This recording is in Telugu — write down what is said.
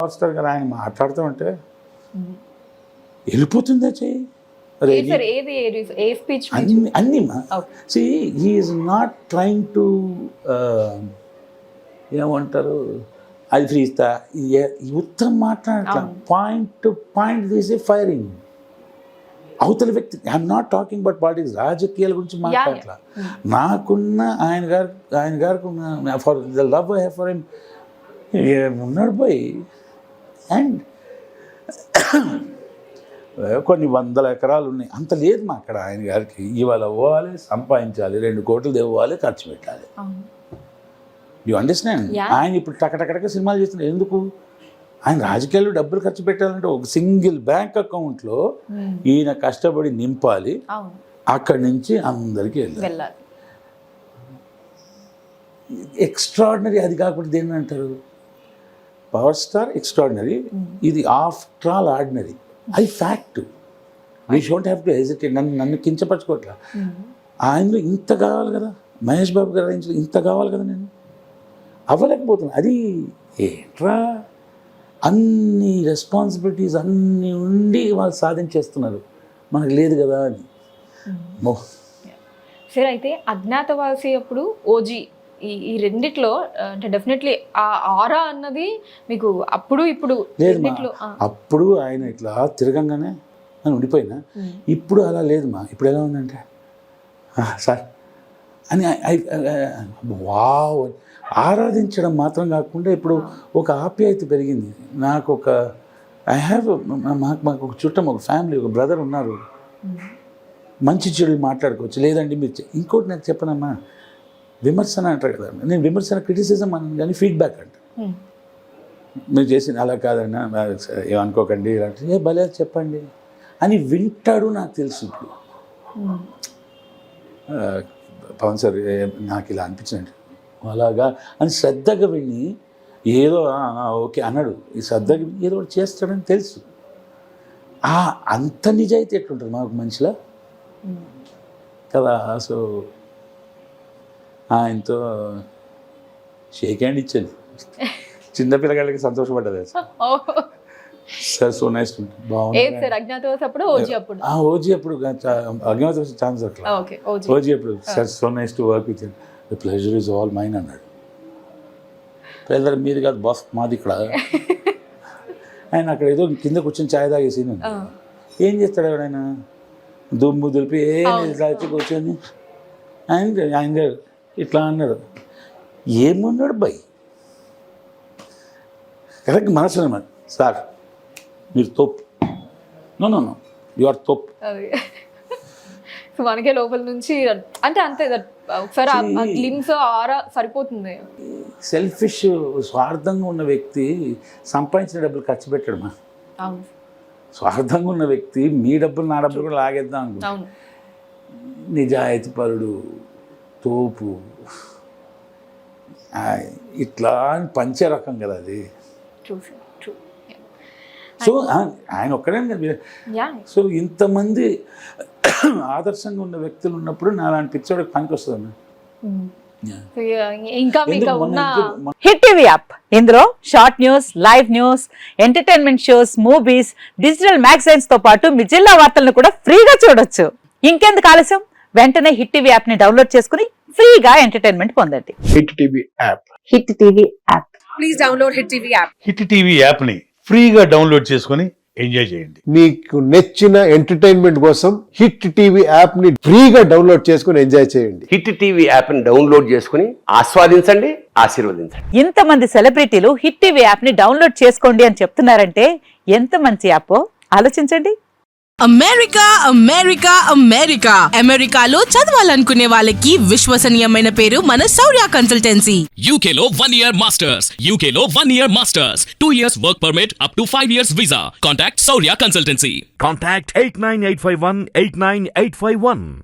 పవర్ స్టార్ గారు ఆయన మాట్లాడుతూ ఉంటే వెళ్ళిపోతుందా చెయ్యి అన్నీ see he's not trying to ఏమంటారు అది ఫ్రీ ఇస్తా ఉత్తరం మాట్లాడట్లా పాయింట్ టు పాయింట్ తీసి ఫైరింగ్ అవతల వ్యక్తి I'm not talking but politics రాజకీయాల గురించి మాట్లాడట్లా నాకున్న ఆయన గారికి ఉన్న for the love I have for him ఉన్నాడు పోయి అండ్ కొన్ని 100 ఎకరాలు ఉన్నాయి అంత లేదు మా అక్కడ ఆయన గారికి ఇవాళ అవ్వాలి సంపాదించాలి 2 కోట్లు తెవ్వాలి ఖర్చు పెట్టాలి యూ అండర్స్టాండ్ ఆయన ఇప్పుడు టకటకటక సినిమాలు చేస్తున్నారు ఎందుకు ఆయన రాజకీయాల్లో డబ్బులు ఖర్చు పెట్టాలంటే ఒక సింగిల్ బ్యాంక్ అకౌంట్లో ఈయన కష్టపడి నింపాలి అక్కడి నుంచి అందరికీ వెళ్ళాలి ఎక్స్ట్రాడినరీ అది కాకుండా దేని అంటారు పవర్ స్టార్ ఎక్స్ట్రాడినరీ ఇది ఆఫ్టర్ ఆల్ ఆర్డినరీ అది fact we shouldn't have to hesitate నన్ను కించపరచుకోవట్లా ఆయనలో ఇంత కావాలి కదా మహేష్ బాబు గారు రేంజ్లో ఇంత కావాలి కదా నేను అవ్వలేకపోతున్నాను అది ఏంట్రా అన్ని రెస్పాన్సిబిలిటీస్ అన్నీ ఉండి వాళ్ళు సాధించేస్తున్నారు మనకు లేదు కదా అని సరే అయితే అజ్ఞాతవాసి అప్పుడు ఓజీ ఈ రెండిట్లో అంటే డెఫినెట్లీ ఆ ఆరా అన్నది మీకు అప్పుడు ఇప్పుడు లేదు అప్పుడు ఆయన ఇట్లా తిరగంగానే అని ఉండిపోయినా ఇప్పుడు అలా లేదు మా ఇప్పుడు ఎలా ఉందంటే సార్ అని వావ్ ఆరాధించడం మాత్రం కాకుండా ఇప్పుడు ఒక ఆప్యాయత పెరిగింది నాకు ఒక ఐ హ్యావ్ మాకు ఒక చుట్టం ఒక ఫ్యామిలీ ఒక బ్రదర్ ఉన్నారు మంచి చెడు మాట్లాడుకోవచ్చు లేదండి మీరు ఇంకోటి నాకు చెప్పనమ్మా విమర్శన అంటారు కదా నేను విమర్శన క్రిటిసిజం అని కానీ ఫీడ్బ్యాక్ అంట మీరు చేసింది అలా కాదన్నా ఏమనుకోకండి ఇలాంటి భలే చెప్పండి అని వింటాడు నాకు తెలుసు ఇప్పుడు పవన్ సార్ నాకు ఇలా అనిపించింది అలాగా అని శ్రద్ధగా విని ఏదో ఓకే అన్నాడు ఈ శ్రద్ధగా ఏదో చేస్తాడని తెలుసు అంత నిజాయితీ ఎట్లుంటుంది మాకు మనిషిలా కదా సో ఆయనతో షేక్ హ్యాండ్ ఇచ్చాను చిన్నపిల్లగాళ్ళకి సంతోషపడ్డది సార్ సో నైస్ బాగుంది ఓజీ అప్పుడు అజ్ఞాతవాసి ఛాన్స్ అట్లా ఓజీ అప్పుడు sir so nice to work with the pleasure is all mine అన్నాడు ప్రెజర్ మీది కాదు బాస్ మాది ఇక్కడ ఆయన అక్కడ ఏదో కింద కూర్చొని ఛాయ్ తాగేసి ఏం చేస్తాడు ఎవడైనా దుమ్ము దులిపి తాగి కూర్చొని ఆయన ఇట్లా అన్నాడు ఏమన్నాడు బై కరెక్ట్ మనసు అన్నమాట సార్ మీరు తోపు నో యు ఆర్ తోపు మనకే లోపల నుంచి అంటే అంతే ఒకసారి గ్లిమ్స్ ఆరా సరిపోతుంది సెల్ఫిష్ స్వార్థంగా ఉన్న వ్యక్తి సంపాదించిన డబ్బులు ఖర్చు పెట్టడమా స్వార్థంగా ఉన్న వ్యక్తి మీ డబ్బులు నా డబ్బులు కూడా లాగేద్దాం అనుకుంటా నిజాయితీ పరుడు తోపు ఇట్లా పంచే రకం కదా అది సో ఆయన ఒక్కడే సో ఇంతమంది ఆదర్శంగా ఉన్న వ్యక్తులు ఉన్నప్పుడు నా అలాంటి పిచ్చోడికి పనికి వస్తుంది ఇంకా హిట్ టీవీ యాప్ ఇందులో short news live news entertainment shows movies digital magazines తో పాటు మీ జిల్లా వార్తలను కూడా ఫ్రీగా చూడొచ్చు ఇంకెందుకు ఆలస్యం వెంటనే హిట్ టీవీ యాప్ ని డౌన్లోడ్ చేసుకుని ఫ్రీగా ఎంటర్టైన్మెంట్ పొందండి. Hit TV app please download hit TV app. Hit TV app ని ఫ్రీగా డౌన్లోడ్ చేసుకుని ఎంజాయ్ చేయండి. మీకు నచ్చిన ఎంటర్టైన్మెంట్ కోసం హిట్ టీవీ యాప్ ని ఫ్రీగా డౌన్లోడ్ చేసుకుని ఎంజాయ్ చేయండి. హిట్ టీవీ యాప్ ని డౌన్లోడ్ చేసుకుని ఆస్వాదించండి, ఆశీర్వదించండి. ఇంతమంది సెలబ్రిటీలు హిట్ టీవీ యాప్ ని డౌన్లోడ్ చేసుకోండి అని చెప్తున్నారంటే ఎంత మంచి యాప్ ఆలోచించండి. అమెరికా అమెరికా అమెరికా అమెరికాలో చదవాలనుకునే వాళ్ళకి విశ్వసనీయమైన పేరు మన శౌర్య కన్సల్టెన్సీ. UK లో 1 year masters, UK లో 1 year masters, 2 years work permit up to 5 years visa. Contact Saurya Consultancy. Contact 89851 89851.